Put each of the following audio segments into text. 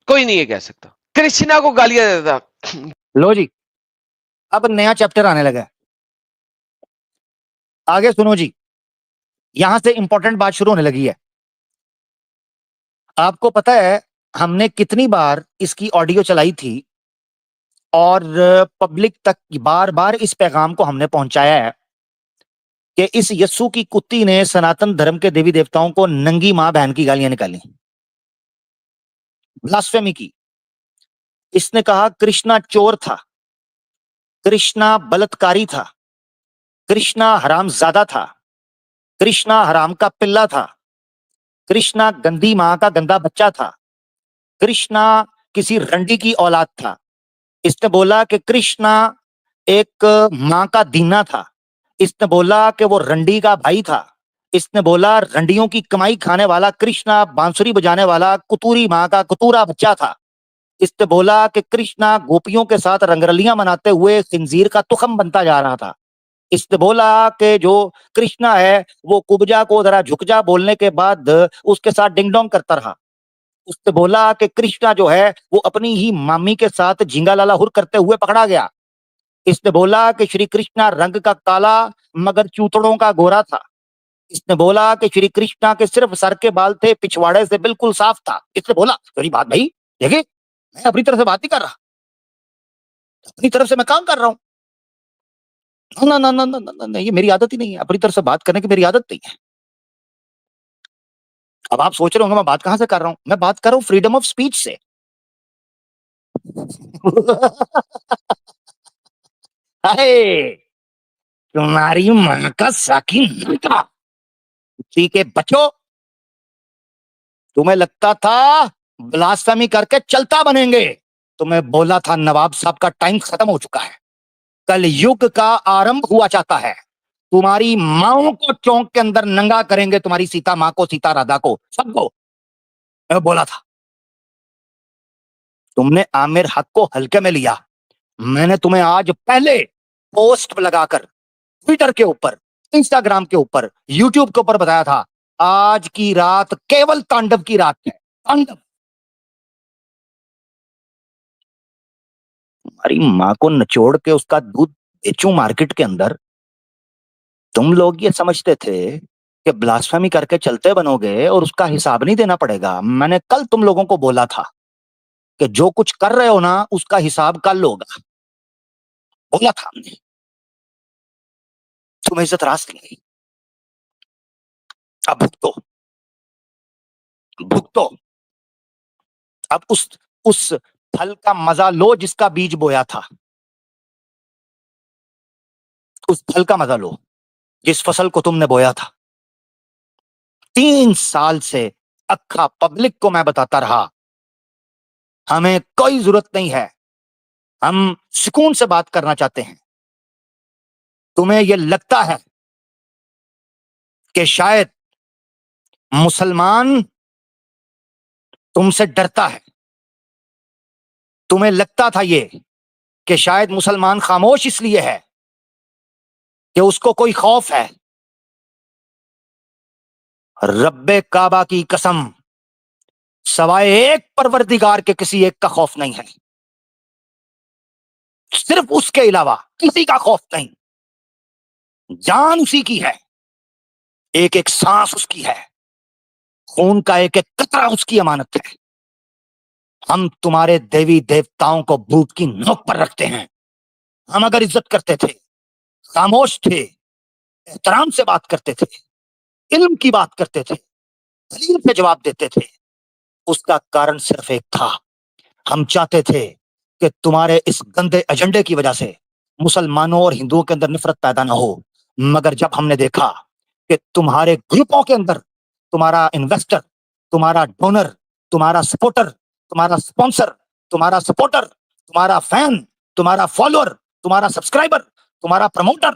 कोई नहीं ये कह सकता। कृष्णा को गालियां देता था। लो जी, अब नया चैप्टर आने लगा है। आगे सुनो जी, यहां से इंपॉर्टेंट बात शुरू होने लगी है। आपको पता है हमने कितनी बार इसकी ऑडियो चलाई थी और पब्लिक तक बार बार इस पैगाम को हमने पहुंचाया है कि इस यस्सु की कुत्ती ने सनातन धर्म के देवी देवताओं को नंगी मां बहन की गालियां निकाली, ब्लास्फेमी की। इसने कहा कृष्णा चोर था, कृष्णा बलात्कारी था, कृष्णा हरामजादा था, कृष्णा हराम का पिल्ला था, कृष्णा गंदी मां का गंदा बच्चा था, कृष्णा किसी रंडी की औलाद था। इसने बोला कि कृष्णा एक मां का दीना था। इसने बोला कि वो रंडी का भाई था। इसने बोला रंडियों की कमाई खाने वाला कृष्णा बांसुरी बजाने वाला कुतूरी मां का कुतूरा बच्चा था। इसने बोला कि कृष्णा गोपियों के साथ रंगरलियां मनाते हुए खिंजीर का तुखम बनता जा रहा था। इसने बोला कि जो कृष्णा है वो कुब्जा को जरा झुक जा बोलने के बाद उसके साथ डिंग डोंग करता रहा। उसने बोला कि कृष्णा जो है वो अपनी ही मामी के साथ झिंगा लाला हुर करते हुए पकड़ा गया। इसने बोला कि श्री कृष्णा रंग का काला मगर चूतड़ों का गोरा था। इसने बोला कि श्री कृष्णा के सिर्फ सर के बाल थे, पिछवाड़े से बिल्कुल साफ था। इसने बोला मेरी बात भाई देखिए, मैं अपनी तरफ से बात नहीं कर रहा, अपनी तरफ से मैं काम कर रहा हूँ। ना ना ना ना ना ना, ये मेरी आदत ही नहीं है, अपनी तरफ से बात करने की मेरी आदत नहीं है। अब आप सोच रहे होंगे मैं बात कहां से कर रहा हूं, मैं बात कर रहा हूं फ्रीडम ऑफ स्पीच से। अरे तुम्हारी मां का साकी नाका, उसी के बच्चों, तुम्हें लगता था ब्लास्फेमी करके चलता बनेंगे। तुम्हें बोला था नवाब साहब का टाइम खत्म हो चुका है, कल युग का आरंभ हुआ चाहता है। तुम्हारी माओ को चौक के अंदर नंगा करेंगे, तुम्हारी सीता मां को, सीता राधा को, सबको। मैं बोला था, तुमने आमिर हक को हल्के में लिया। मैंने तुम्हें आज पहले पोस्ट लगाकर ट्विटर के ऊपर, इंस्टाग्राम के ऊपर, यूट्यूब के ऊपर बताया था आज की रात केवल तांडव की रात है। तांडव। तुम्हारी मां को निचोड़ के उसका दूध बेचूं मार्केट के अंदर। तुम लोग ये समझते थे कि ब्लास्फेमी करके चलते बनोगे और उसका हिसाब नहीं देना पड़ेगा। मैंने कल तुम लोगों को बोला था कि जो कुछ कर रहे हो ना उसका हिसाब कल होगा, बोला था हमने। तुम्हें इज्जत रास नहीं गई, अब भुगतो, भुगतो। अब उस फल का मजा लो जिसका बीज बोया था, उस फल का मजा लो जिस फसल को तुमने बोया था। 3 साल से अक्खा पब्लिक को मैं बताता रहा हमें कोई जरूरत नहीं है, हम सुकून से बात करना चाहते हैं। तुम्हें यह लगता है कि शायद मुसलमान तुमसे डरता है, तुम्हें लगता था ये कि शायद मुसलमान खामोश इसलिए है कि उसको कोई खौफ है। रब्बे काबा की कसम, सवाए एक परवरदिगार के किसी एक का खौफ नहीं है, सिर्फ उसके अलावा किसी का खौफ नहीं। जान उसी की है, एक एक सांस उसकी है, खून का एक एक कतरा उसकी अमानत है। हम तुम्हारे देवी देवताओं को बूट की नोक पर रखते हैं। हम अगर इज्जत करते थे, खामोश थे, एहतराम से बात करते थे, इल्म की बात करते थे, दलील पे जवाब देते थे, उसका कारण सिर्फ एक था, हम चाहते थे कि तुम्हारे इस गंदे एजेंडे की वजह से मुसलमानों और हिंदुओं के अंदर नफरत पैदा ना हो। मगर जब हमने देखा कि तुम्हारे ग्रुपों के अंदर तुम्हारा इन्वेस्टर, तुम्हारा डोनर, तुम्हारा सपोर्टर, तुम्हारा स्पॉन्सर, तुम्हारा सपोर्टर, तुम्हारा फैन, तुम्हारा फॉलोअर, तुम्हारा सब्सक्राइबर, तुम्हारा प्रमोटर,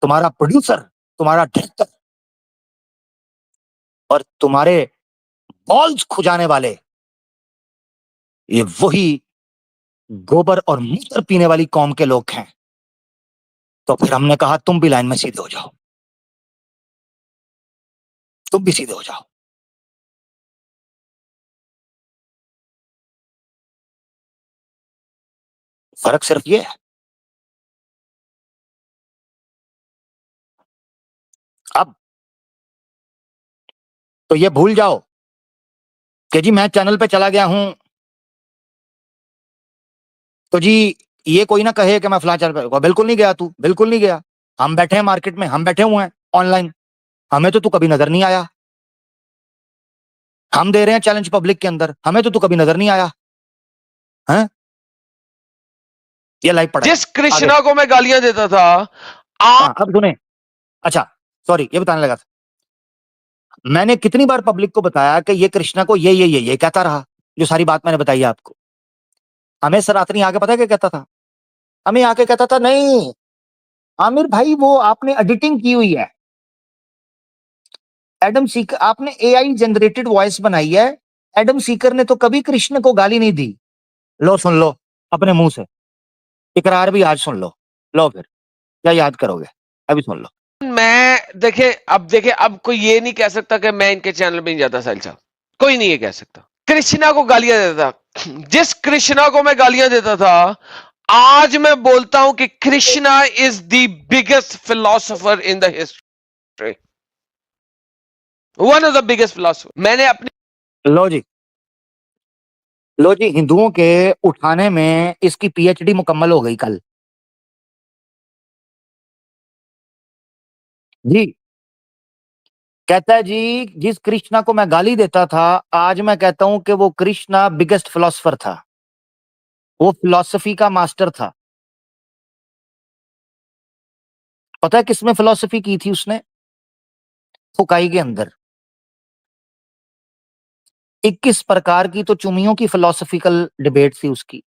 तुम्हारा प्रोड्यूसर, तुम्हारा डायरेक्टर और तुम्हारे बॉल्स खुजाने वाले, ये वही गोबर और मूत्र पीने वाली कौम के लोग हैं। तो फिर हमने कहा तुम भी लाइन में सीधे हो जाओ, तुम भी सीधे हो जाओ। फर्क सिर्फ ये है। अब तो ये भूल जाओ कि जी मैं चैनल पे चला गया हूं तो जी ये कोई ना कहे कि मैं फलां चैनल पे, बिल्कुल नहीं गया तू, बिल्कुल नहीं गया। हम बैठे हैं मार्केट में, हम बैठे हुए हैं ऑनलाइन, हमें तो तू कभी नजर नहीं आया। हम दे रहे हैं चैलेंज पब्लिक के अंदर, हमें तो तू कभी नजर नहीं आया है। ये लाइव पड़ा है जिस आगे। कृष्णा को मैं गालियां देता था हाँ अब सुने। अच्छा सॉरी, ये बताने लगा था, मैंने कितनी बार पब्लिक को बताया कि ये कृष्णा को ये कहता रहा, जो सारी बात मैंने बताई आपको। हमें सनातनी आके पता है क्या कहता था? हमें आके कहता था नहीं आमिर भाई वो आपने एडिटिंग की हुई है, एडम सीकर आपने एआई जनरेटेड वॉइस बनाई है, एडम सीकर ने तो कभी कृष्ण को गाली नहीं दी। लो सुन लो अपने मुंह से, इकरार भी आज सुन लो। लो फिर क्या याद करोगे, अभी सुन लो। देखे अब कोई ये नहीं कह सकता कि मैं इनके चैनल पे नहीं जाता। साहिल साहब कोई नहीं ये कह सकता। कृष्णा को गालियां देता था, जिस कृष्णा को मैं गालियां देता था आज मैं बोलता हूं कि Krishna is the biggest philosopher in the history, one of the biggest philosopher. मैंने अपने लो जी, लो जी, हिंदुओं के उठाने में इसकी पीएचडी मुकम्मल हो गई कल जी। कहता है जी जिस कृष्णा को मैं गाली देता था आज मैं कहता हूं कि वो कृष्णा बिगेस्ट फिलोसोफर था, वो फिलॉसफी का मास्टर था। पता है किसमें फिलॉसफी की थी उसने? फुकाई के अंदर 21 प्रकार की तो चुमियों की फिलोसफिकल डिबेट थी उसकी।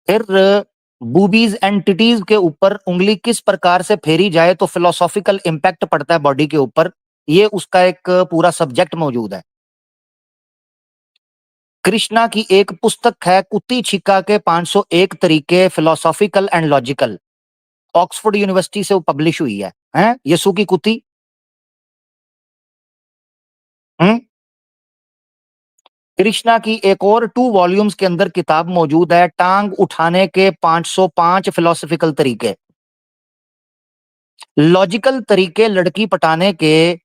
फिर बूबीज एंटिटीज के ऊपर उंगली किस प्रकार से फेरी जाए तो फिलोसॉफिकल इंपैक्ट पड़ता है बॉडी के ऊपर, ये उसका एक पूरा सब्जेक्ट मौजूद है। कृष्णा की एक पुस्तक है कुत्ती छिका के 501 तरीके philosophical and logical, Oxford university से वो पब्लिश हुई है, हैं यसु की कुत्ती। हम्म कृष्णा की एक और 2 वॉल्यूम्स के अंदर किताब मौजूद है, टांग उठाने के 505 फिलोसफिकल तरीके, लॉजिकल तरीके लड़की पटाने के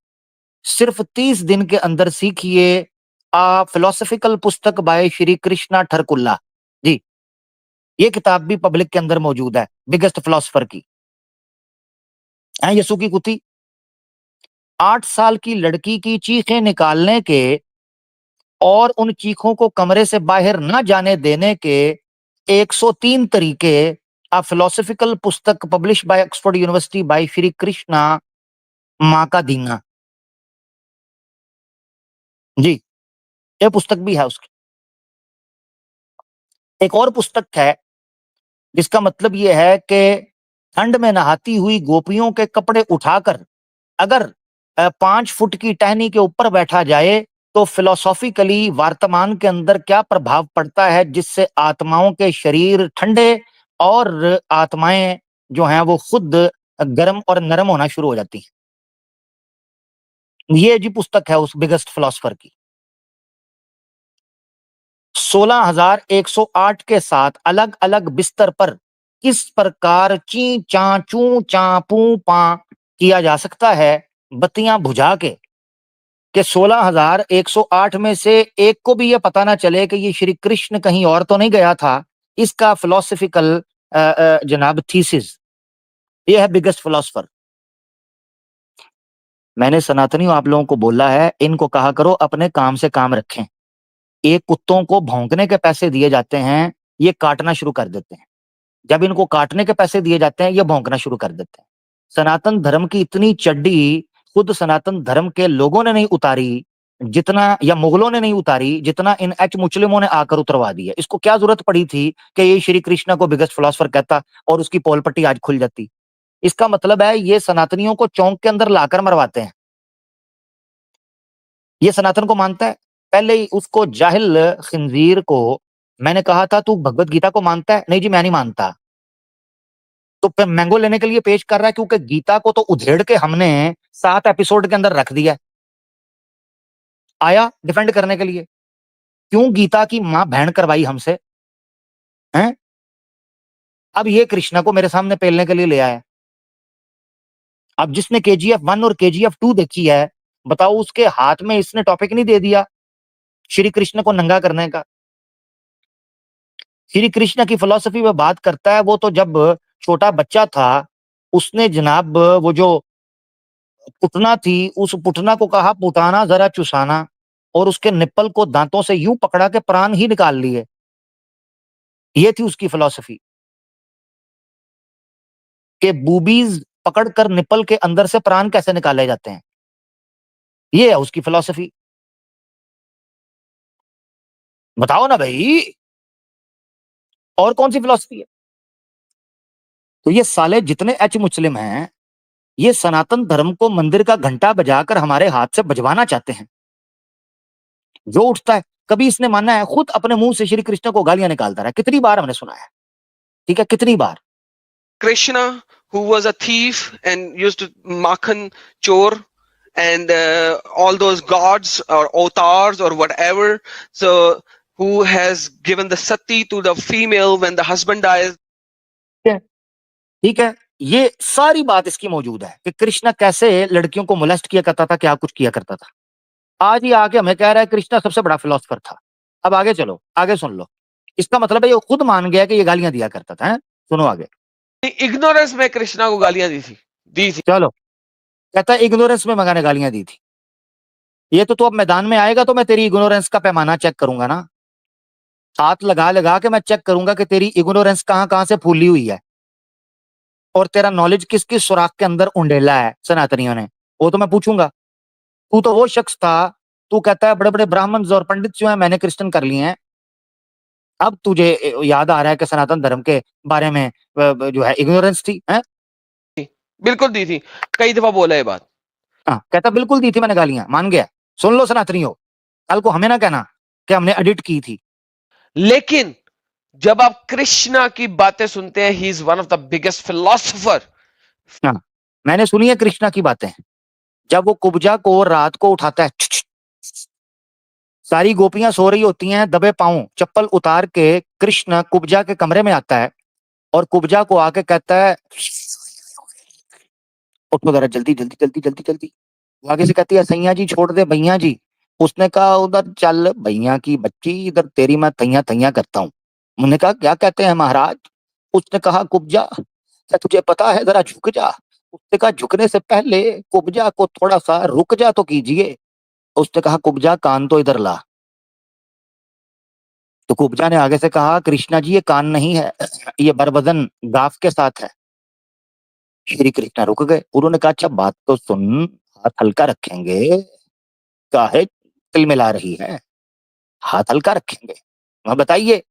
सिर्फ 30 दिन के अंदर सीखिए, आ फिलोसफिकल पुस्तक बाय श्री कृष्णा ठरकुल्ला जी। ये किताब भी पब्लिक के अंदर मौजूद है, बिगेस्ट फिलोसफर की है यसु की कुत्ती। 8 साल की लड़की की चीखें निकालने के और उन चीखों को कमरे से बाहर न जाने देने के 103 तरीके, आ फिलोसफिकल पुस्तक publish by Oxford University by Shri Krishna मां का दीना जी। ये पुस्तक भी है उसकी। एक और पुस्तक है जिसका मतलब यह है कि ठंड में नहाती हुई गोपियों के कपड़े उठाकर अगर 5 फुट की टहनी के ऊपर बैठा जाए तो फिलोसॉफिकली वर्तमान के अंदर क्या प्रभाव पड़ता है, जिससे आत्माओं के शरीर ठंडे और आत्माएं जो हैं वो खुद गर्म और नरम होना शुरू हो जाती हैं। ये जी पुस्तक है उस बिगेस्ट फिलोसफर की। 16,108 के साथ अलग अलग बिस्तर पर किस प्रकार ची चा चू चा पू पा किया जा सकता है बत्तियां बुझा के, 16,108 में से एक को भी ये पता ना चले कि ये श्री कृष्ण कहीं और तो नहीं गया था। इसका फिलोसफिकल जनाब थीसिस, ये है बिगेस्ट फिलोसफर। मैंने सनातनियों आप लोगों को बोला है इनको कहा करो अपने काम से काम रखें। एक कुत्तों को भौंकने के पैसे दिए जाते हैं, ये काटना शुरू कर देते हैं। जब इनको काटने के पैसे दिए जाते हैं ये भौंकना शुरू कर देते हैं। सनातन धर्म की इतनी चड्डी खुद सनातन धर्म के लोगों ने नहीं उतारी जितना, या मुगलों ने नहीं उतारी जितना इन एच मुस्लिमों ने आकर उतरवा दी है। इसको क्या जरूरत पड़ी थी कि ये श्री कृष्ण को बिगेस्ट फिलोसफर कहता और उसकी पोल पट्टी आज खुल जाती? इसका मतलब है ये सनातनियों को चौंक के अंदर लाकर मरवाते हैं। ये सनातन को मानता है। पहले ही उसको जाहिल खिंजीर को मैंने कहा था तू भगवत गीता को मानता है? नहीं जी मैं नहीं मानता। तो फिर मैंगो लेने के लिए पेश कर रहा है क्योंकि गीता को तो उधेड़ के हमने 7 एपिसोड के अंदर रख दिया। आया डिफेंड करने के लिए, क्यों गीता की मां बहन करवाई हमसे? हैं? अब ये कृष्णा को मेरे सामने पेलने के लिए ले आया। अब जिसने केजीएफ 1 और केजीएफ 2 देखी है, बताओ उसके हाथ में इसने टॉपिक नहीं दे दिया श्री कृष्ण को नंगा करने का। श्री कृष्ण की फिलॉसफी में बात करता है, वो तो जब छोटा बच्चा था, उसने जनाब वो जो पुटना थी, उस पुटना को कहा पुटाना जरा चुसाना, और उसके निप्पल को दांतों से यूं पकड़ा के प्राण ही निकाल लिए। ये थी उसकी फिलॉसफी कि बूबीज पकड़कर निप्पल के अंदर से प्राण कैसे निकाले जाते हैं। ये है उसकी फिलॉसफी। बताओ ना भाई, और कौन सी फिलॉसफी है? तो ये साले जितने एच मुस्लिम हैं, ये सनातन धर्म को मंदिर का घंटा बजाकर हमारे हाथ से बजवाना चाहते हैं। जो उठता है, कभी इसने माना है, खुद अपने मुंह से श्री कृष्ण को गालियां निकालता रहा, कितनी बार हमने सुना है, ठीक है, कितनी बार। Krishna, who was a thief and used to makhan chor, and all those gods or avatars or whatever, so who has given the sati to the female when the husband dies. ठीक है, ये सारी बात इसकी मौजूद है कि कृष्णा कैसे लड़कियों को मोलेस्ट किया करता था, क्या कुछ किया करता था। आज ही आके हमें कह रहा है कृष्णा सबसे बड़ा फिलोसफर था। अब आगे चलो, आगे सुन लो। इसका मतलब है ये खुद मान गया कि ये गालियां दिया करता था, है? सुनो आगे। इग्नोरेंस में कृष्णा को गालियां दी थी। चलो, कहता है इग्नोरेंस में मैंने गालियां दी थी। ये तो तू अब मैदान में आएगा तो मैं तेरी इग्नोरेंस का पैमाना चेक करूंगा ना। हाथ लगा लगा के मैं चेक करूंगा कि तेरी इग्नोरेंस कहां कहां से फूली हुई है, और तेरा नॉलेज किस किस सुराख के अंदर उंडेला है सनातनियों ने, वो तो मैं पूछूंगा। तू तो वो शख्स था, तू कहता है बड़े बड़े ब्राह्मण और पंडित जो है मैंने क्रिश्चियन कर लिए हैं। अब तुझे याद आ रहा है कि सनातन धर्म के बारे में जो है इग्नोरेंस थी, है? बिल्कुल दी थी, कई दफा बोला ये बात। हाँ, कहता बिल्कुल दी थी मैंने गालियां, मान गया। सुन लो सनातनियों, कल को हमें ना कहना कि हमने एडिट की थी। लेकिन जब आप कृष्णा की बातें सुनते हैं, he is one of the biggest philosopher. हाँ, मैंने सुनी है कृष्णा की बातें। जब वो कुब्जा को रात को उठाता है, सारी गोपियां सो रही होती हैं, दबे पांव चप्पल उतार के कृष्ण कुब्जा के कमरे में आता है और कुब्जा को आके कहता है उठो जरा जल्दी जल्दी जल्दी जल्दी जल्दी। वो आगे से कहती है सैया जी छोड़ दे भैया जी। उसने कहा उधर चल भैया की बच्ची, इधर तेरी मैं थैया थैया करता हूँ। मैंने कहा क्या कहते हैं महाराज? उसने कहा कुब्जा, क्या तुझे पता है, जरा झुक जा। उसने कहा झुकने से पहले कुब्जा को थोड़ा सा रुक जा तो कीजिए। उसने कहा कुब्जा कान तो इधर ला। तो कुब्जा ने आगे से कहा कृष्णा जी ये कान नहीं है, ये बरबदन गाफ के साथ है। श्री कृष्णा रुक गए। उन्होंने कहा अच्छा बात तो सुन, हाथ हल्का रखेंगे, काहे तिलमिला रही है, हाथ हल्का रखेंगे, वहां बताइए।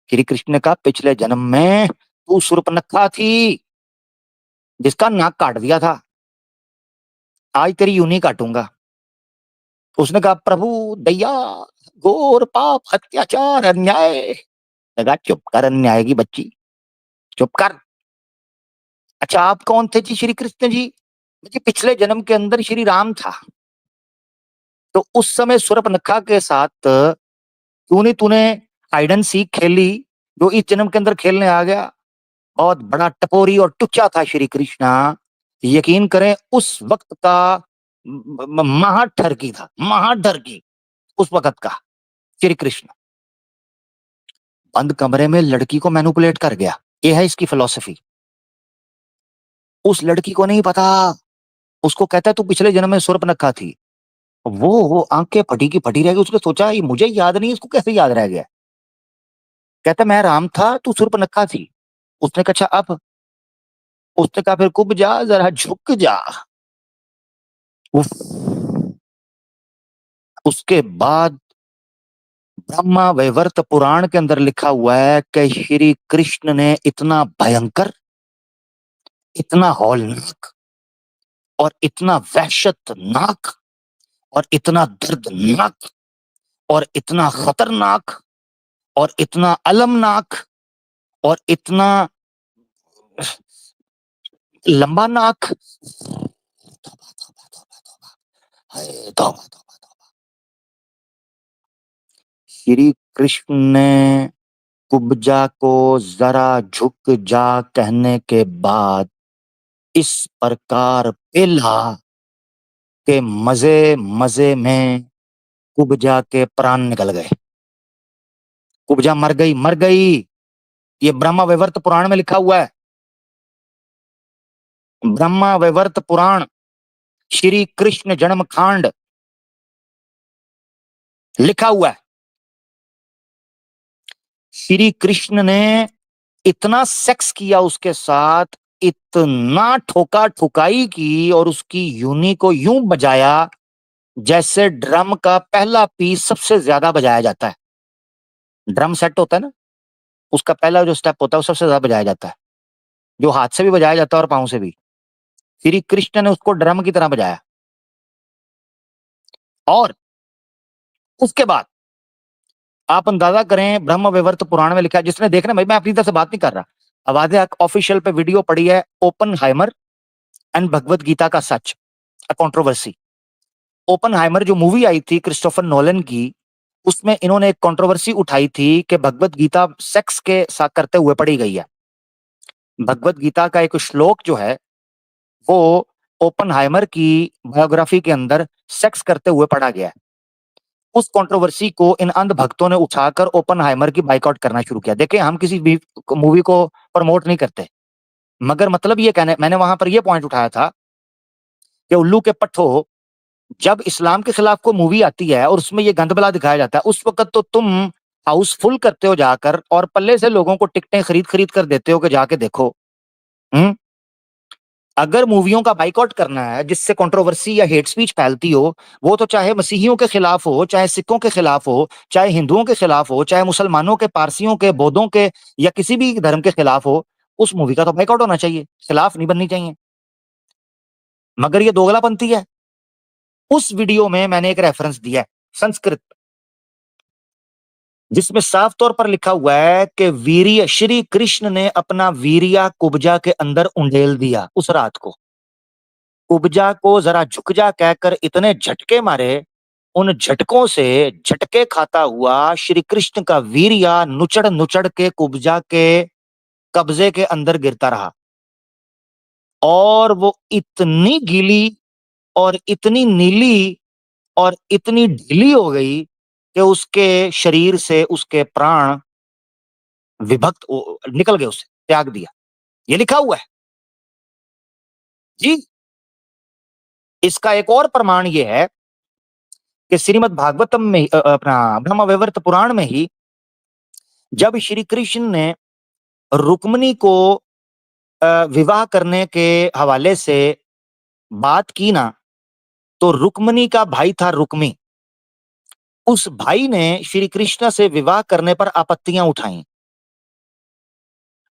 श्री कृष्ण ने कहा पिछले जन्म में तू शूर्पणखा थी जिसका नाक काट दिया था, आज तेरी यूं नहीं काटूंगा। उसने कहा प्रभु दया, घोर पाप अत्याचार अन्याय। लगा चुप कर अन्याय की बच्ची, चुप कर। अच्छा आप कौन थे जी श्री कृष्ण जी? जी पिछले जन्म के अंदर श्री राम था। तो उस समय शूर्पणखा के साथ तूने तूने हाइड एंड सीक खेली, जो इस जन्म के अंदर खेलने आ गया। बहुत बड़ा टपोरी और टुच्चा था श्री कृष्णा। यकीन करें उस वक्त का महाठरकी था, महाठरकी उस वक्त का श्री कृष्ण। बंद कमरे में लड़की को मैनिपुलेट कर गया, ये है इसकी फिलॉसफी। उस लड़की को नहीं पता, उसको कहता है तू पिछले जन्म में शूर्पणखा थी। वो आंखें फटी की फटी रह गई। उसने सोचा ये मुझे याद नहीं, इसको कैसे याद रह गया। कहता मैं राम था, तू शूर्पणखा थी। उसने कहा अच्छा अब? उसने कहा फिर कुब जा, जरा झुक जा। उफ। उसके बाद ब्रह्मा वैवर्त पुराण के अंदर लिखा हुआ है कि श्री कृष्ण ने इतना भयंकर, इतना हौलनाक और इतना वहशतनाक और इतना दर्दनाक और इतना खतरनाक और इतना अलमनाक और इतना लंबा नाक, हाय तौबा तौबा तौबा। श्री कृष्ण ने कुब्जा को जरा झुक जा कहने के बाद इस प्रकार पेला के मजे मजे में कुब्जा के प्राण निकल गए। कुब्जा मर गई, मर गई। ये ब्रह्म वैवर्त पुराण में लिखा हुआ है। ब्रह्म वैवर्त पुराण, श्री कृष्ण जन्म कांड लिखा हुआ है। श्री कृष्ण ने इतना सेक्स किया उसके साथ, इतना ठोका ठुकाई की और उसकी यूनी को यूं बजाया जैसे ड्रम का पहला पीस सबसे ज्यादा बजाया जाता है। ड्रम सेट होता है ना, उसका पहला जो स्टेप होता है वो सबसे ज्यादा बजाया जाता है, जो हाथ से भी बजाया जाता है और पांव से भी। श्री कृष्ण ने उसको ड्रम की तरह बजाया। और उसके बाद आप अंदाजा करें, ब्रह्म वैवर्त पुराण में लिखा है, जिसने देखना, भाई मैं अपनी तरफ से बात नहीं कर रहा, आवाज़े ऑफिशियल पे वीडियो पड़ी है, ओपनहाइमर एंड भगवत गीता का सच, अ कंट्रोवर्सी। ओपनहाइमर जो मूवी आई थी क्रिस्टोफर नोलन की, उसमें इन्होंने एक कंट्रोवर्सी उठाई थी कि भगवत गीता सेक्स के साथ करते हुए पढ़ी गई है। भगवत गीता का एक श्लोक जो है वो ओपनहाइमर की बायोग्राफी के अंदर सेक्स करते हुए पढ़ा गया है। उस कंट्रोवर्सी को इन अंध भक्तों ने उठाकर ओपनहाइमर की बाइकआउट करना शुरू किया। देखिए, हम किसी भी मूवी को प्रमोट नहीं करते, मगर मतलब ये कहने, मैंने वहां पर ये पॉइंट उठाया था कि उल्लू के पट्ठो, जब इस्लाम के खिलाफ कोई मूवी आती है और उसमें ये गंदबला दिखाया जाता है, उस वक्त तो तुम हाउसफुल करते हो जाकर और पल्ले से लोगों को टिकटें खरीद खरीद कर देते हो कि जाके देखो। हम्म अगर मूवियों का बाइकआउट करना है जिससे कंट्रोवर्सी या हेट स्पीच फैलती हो, वो तो चाहे मसीहियों के खिलाफ हो, चाहे सिखों के खिलाफ हो, चाहे हिंदुओं के खिलाफ हो, चाहे मुसलमानों के, पारसियों के, बौद्धों के या किसी भी धर्म के खिलाफ हो, उस मूवी का तो बाइकआउट होना चाहिए, खिलाफ नहीं बननी चाहिए। मगर ये दोगलापंथी है। उस वीडियो में मैंने एक रेफरेंस दिया है संस्कृत, जिसमें साफ तौर पर लिखा हुआ है कि वीर्य, श्री कृष्ण ने अपना वीर्या कुब्जा के अंदर उंडेल दिया उस रात को। कुब्जा को जरा झुक जा कहकर इतने झटके मारे, उन झटकों से झटके खाता हुआ श्री कृष्ण का वीर्या नुचड़ नुचड़ के कुब्जा के कब्जे के अंदर गिरता रहा, और वो इतनी गीली और इतनी नीली और इतनी ढीली हो गई कि उसके शरीर से उसके प्राण निकल गए, उसे त्याग दिया। ये लिखा हुआ है जी। इसका एक और प्रमाण ये है कि श्रीमद् भागवतम में अपना ब्रह्म वैवर्त पुराण में ही जब श्री कृष्ण ने रुक्मिणी को विवाह करने के हवाले से बात की ना, तो रुक्मिणी का भाई था रुक्मी, उस भाई ने श्री कृष्ण से विवाह करने पर आपत्तियां उठाई।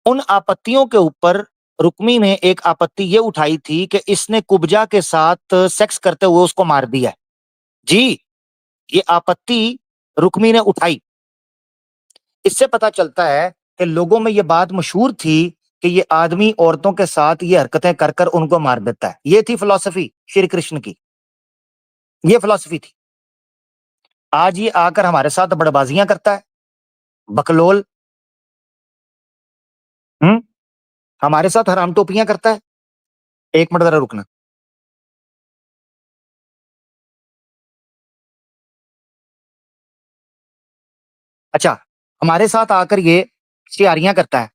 उन आपत्तियों के ऊपर रुक्मी ने एक आपत्ति ये उठाई थी कि इसने कुब्जा के साथ सेक्स करते हुए उसको मार दिया। जी, ये आपत्ति रुक्मी ने उठाई। इससे पता चलता है कि लोगों में ये बात मशहूर थी कि ये आदमी औरतों के साथ ये हरकतें कर कर उनको मार देता है। ये थी फिलॉसफी श्री कृष्ण की, ये फिलॉसफी थी। आज ये आकर हमारे साथ बड़बाजियां करता है, बकलोल। हम्म हमारे साथ हराम टोपियां करता है। एक मिनट जरा रुकना। अच्छा, हमारे साथ आकर ये शियारियां करता है,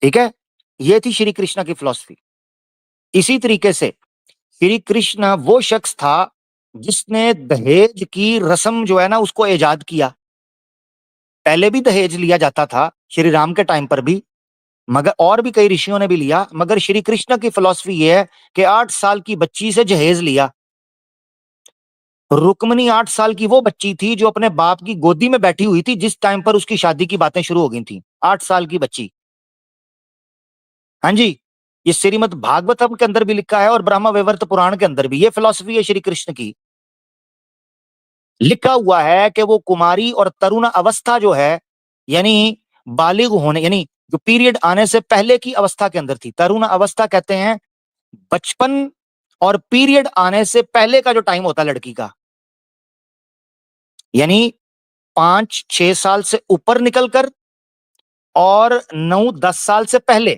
ठीक है। ये थी श्री कृष्ण की फिलॉसफी। इसी तरीके से श्री कृष्ण वो शख्स था जिसने दहेज की रस्म जो है ना उसको इजाद किया। पहले भी दहेज लिया जाता था श्री राम के टाइम पर भी, मगर और भी कई ऋषियों ने भी लिया, मगर श्री कृष्ण की फिलॉसफी ये है कि 8 साल की बच्ची से जहेज लिया। रुक्मिणी 8 साल की वो बच्ची थी जो अपने बाप की गोदी में बैठी हुई थी जिस टाइम पर उसकी शादी की बातें शुरू हो गई थी। 8 साल की बच्ची। हाँ जी, ये श्रीमद् भागवतम के अंदर भी लिखा है और ब्रह्म वैवर्त पुराण के अंदर भी। ये फिलॉसफी है श्री कृष्ण की। लिखा हुआ है कि वो कुमारी और तरुण अवस्था जो है, यानी बालिग होने, यानी जो पीरियड आने से पहले की अवस्था के अंदर थी। तरुण अवस्था कहते हैं बचपन, और पीरियड आने से पहले का जो टाइम होता है लड़की का, यानी 5-6 साल से ऊपर निकलकर और 9-10 साल से पहले,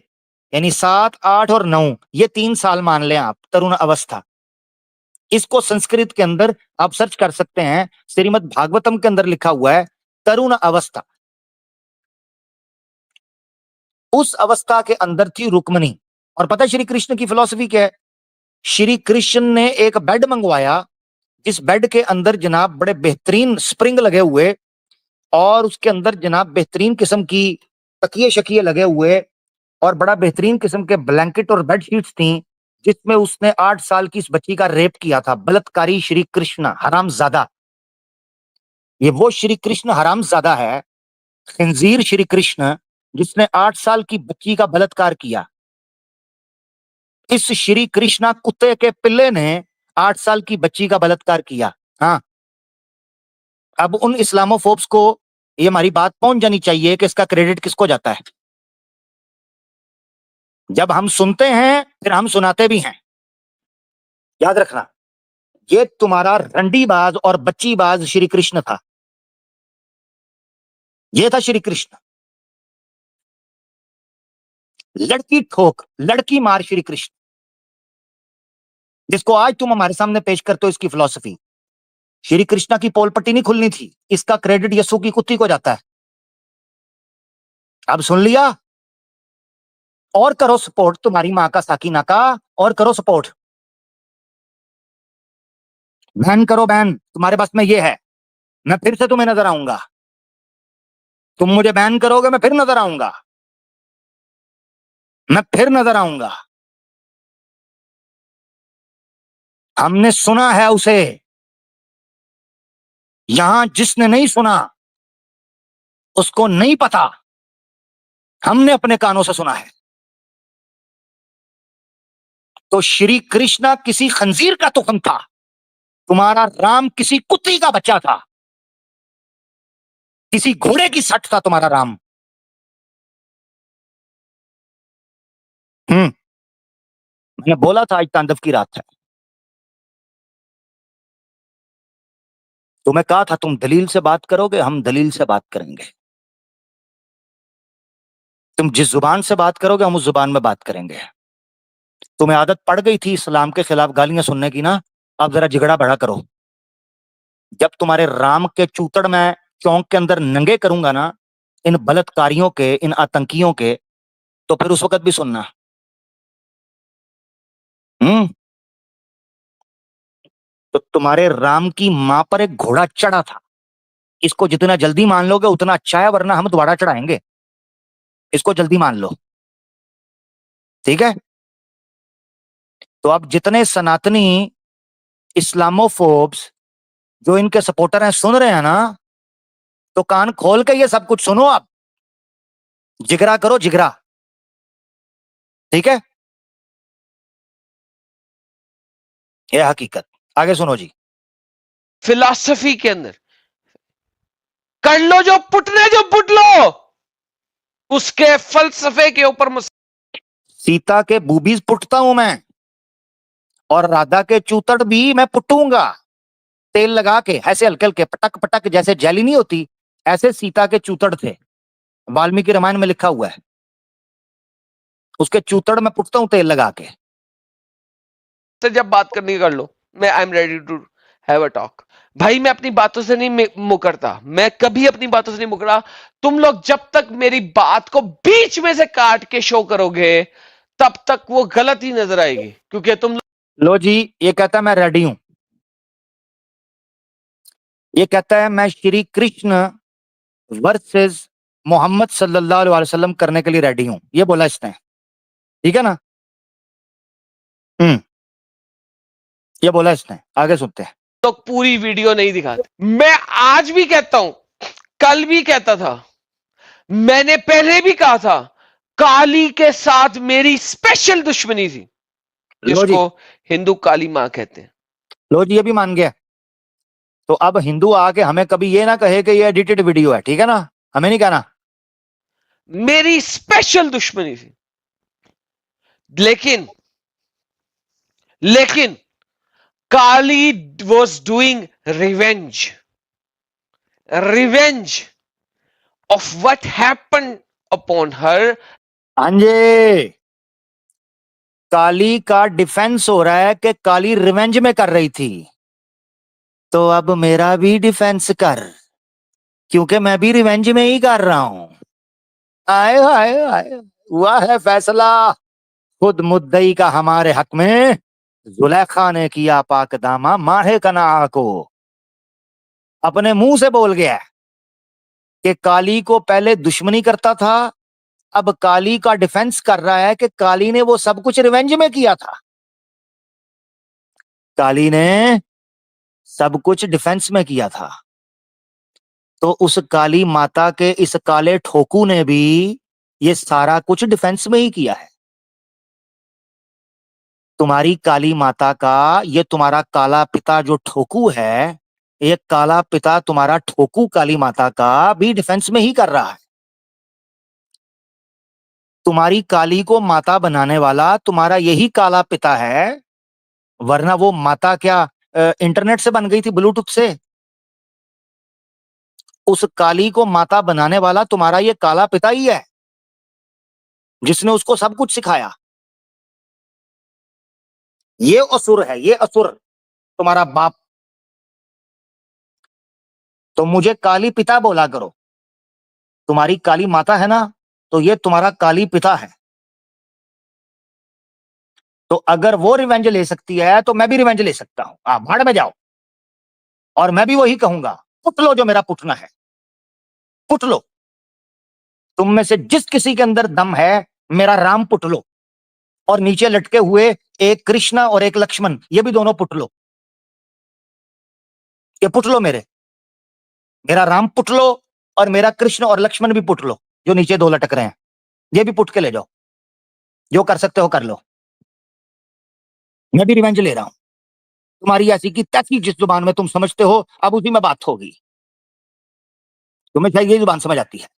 यानी 7, 8 और 9, ये 3 साल मान लें आप, तरुण अवस्था। इसको संस्कृत के अंदर आप सर्च कर सकते हैं, श्रीमद् भागवतम के अंदर लिखा हुआ है तरुण अवस्था। उस अवस्था के अंदर थी रुक्मणी। और पता है श्री कृष्ण की फिलॉसफी क्या है? श्री कृष्ण ने एक बेड मंगवाया, जिस बेड के अंदर जनाब बड़े बेहतरीन स्प्रिंग लगे हुए, और उसके अंदर जनाब बेहतरीन किस्म की तकिए शकिए लगे हुए, और बड़ा बेहतरीन किस्म के ब्लैंकेट और बेडशीट्स थी, जिसमें उसने 8 साल की इस बच्ची का रेप किया था। बलात्कारी श्री कृष्ण हरामजादा। ये वो श्री कृष्ण हरामजादा है, खिंजीर श्री कृष्ण, जिसने 8 साल की बच्ची का बलात्कार किया। इस श्री कृष्णा कुत्ते के पिल्ले ने 8 साल की बच्ची का बलात्कार किया। हाँ, अब उन इस्लामोफोब्स को ये हमारी बात पहुंच जानी चाहिए कि इसका क्रेडिट किसको जाता है। जब हम सुनते हैं फिर हम सुनाते भी हैं, याद रखना। ये तुम्हारा रंडीबाज और बच्चीबाज श्री कृष्ण था। ये था श्री कृष्ण। लड़की ठोक लड़की मार श्री कृष्ण, जिसको आज तुम हमारे सामने पेश करते हो, इसकी फिलॉसफी। श्री कृष्णा की पोल पट्टी नहीं खुलनी थी, इसका क्रेडिट यस्सु की कुत्ती को जाता है। अब सुन लिया? और करो सपोर्ट तुम्हारी मां का साकीना का, और करो सपोर्ट, बैन करो बैन, तुम्हारे पास में ये है। मैं फिर से तुम्हें नजर आऊंगा, तुम मुझे बैन करोगे मैं फिर नजर आऊंगा, मैं फिर नजर आऊंगा। हमने सुना है उसे, यहां जिसने नहीं सुना उसको नहीं पता, हमने अपने कानों से सुना है। तो श्री कृष्णा किसी खंजीर का तुखम था, तुम्हारा राम किसी कुत्ती का बच्चा था, किसी घोड़े की सट था तुम्हारा राम। मैंने बोला था आज तांडव की रात है, तुम्हें कहा था तुम दलील से बात करोगे, हम दलील से बात करेंगे। तुम जिस जुबान से बात करोगे हम उस जुबान में बात करेंगे। तुम्हें आदत पड़ गई थी इस्लाम के खिलाफ गालियां सुनने की ना, अब जरा जिगड़ा बड़ा करो। जब तुम्हारे राम के चूतड़ में चौक के अंदर नंगे करूंगा ना, इन बलात्कारियों के, इन आतंकियों के, तो फिर उस वक्त भी सुनना। हम्म तो तुम्हारे राम की मां पर एक घोड़ा चढ़ा था, इसको जितना जल्दी मान लोगे उतना अच्छा है, वरना हम दोबारा चढ़ाएंगे। इसको जल्दी मान लो, ठीक है? तो अब जितने सनातनी इस्लामोफोब्स जो इनके सपोर्टर हैं सुन रहे हैं ना, तो कान खोल के ये सब कुछ सुनो। आप जिगरा करो, जिगरा, ठीक है? ये हकीकत। आगे सुनो जी। फिलॉसफी के अंदर कर लो जो पुटने जो पुट लो, उसके फलसफे के ऊपर सीता के बूबीज पुटता हूं मैं, और राधा के चूतड़ भी मैं पुटूंगा, तेल लगा के ऐसे हल्के हल्के पटक पटक, जैसे जैली नहीं होती, ऐसे सीता के चूतड़ थे। वाल्मीकि रामायण में लिखा हुआ है, उसके चूतड़ में पुटता हूं तेल लगा के। से जब बात करनी कर लो, मैं I am ready to have a talk. भाई मैं अपनी बातों से नहीं मुकरता, मैं कभी अपनी बातों से नहीं मुकरा। तुम लोग जब तक मेरी बात को बीच में से काट के शो करोगे तब तक वो गलत ही नजर आएगी, क्योंकि तुम लो जी, ये कहता है मैं रेडी हूं, ये कहता है मैं श्री कृष्ण वर्सेस मोहम्मद सल्लल्लाहु अलैहि वसल्लम करने के लिए रेडी हूं, ये बोला इसने, ठीक है ना? ये बोला इसने। आगे सुनते हैं। लोग पूरी वीडियो नहीं दिखाते। मैं आज भी कहता हूं, कल भी कहता था, मैंने पहले भी कहा था, काली के साथ मेरी स्पेशल दुश्मनी थी, जिसको हिंदू काली मां कहते हैं। लो जी, ये भी मान गया। तो अब हिंदू आके हमें कभी ये ना कहे कि ये एडिटेड वीडियो है, ठीक है ना? हमें नहीं कहना। मेरी स्पेशल दुश्मनी थी, लेकिन Kali was doing revenge of what happened upon her. हाँ जी, काली का डिफेंस हो रहा है कि काली रिवेंज में कर रही थी, तो अब मेरा भी डिफेंस कर, क्योंकि मैं भी रिवेंज में ही कर रहा हूं। आए हाय हाय, हुआ है फैसला खुद मुद्दई का हमारे हक में। जुलेखा ने किया पाकदामा माहे कनाआ को, अपने मुंह से बोल गया कि काली को पहले दुश्मनी करता था, अब काली का डिफेंस कर रहा है कि काली ने वो सब कुछ रिवेंज में किया था। काली ने सब कुछ डिफेंस में किया था, तो उस काली माता के इस काले ठोकू ने भी ये सारा कुछ डिफेंस में ही किया है। तुम्हारी काली माता का, ये तुम्हारा काला पिता जो ठोकू है, ये काला पिता तुम्हारा ठोकू काली माता का भी डिफेंस में ही कर रहा है। तुम्हारी काली को माता बनाने वाला तुम्हारा यही काला पिता है, वरना वो माता क्या इंटरनेट से बन गई थी, ब्लूटूथ से? उस काली को माता बनाने वाला तुम्हारा ये काला पिता ही है, जिसने उसको सब कुछ सिखाया। ये असुर है, ये असुर तुम्हारा बाप। तो मुझे काली पिता बोला करो। तुम्हारी काली माता है ना, तो ये तुम्हारा काली पिता है। तो अगर वो रिवेंज ले सकती है तो मैं भी रिवेंज ले सकता हूं। आप भाड़ में जाओ, और मैं भी वही कहूंगा, पुट लो जो मेरा पुटना है, पुट लो। तुम में से जिस किसी के अंदर दम है, मेरा राम पुट लो, और नीचे लटके हुए एक कृष्णा और एक लक्ष्मण, ये भी दोनों पुट लो। ये पुट लो मेरा राम पुट लो, और मेरा कृष्ण और लक्ष्मण भी पुट लो, जो नीचे दो लटक रहे हैं, ये भी पुट के ले जाओ। जो कर सकते हो कर लो, मैं भी रिवेंज ले रहा हूं। तुम्हारी ऐसी की तैसी जिस जुबान में तुम समझते हो, अब उसी में बात होगी। तुम्हें शायद ये जुबान समझ आती है।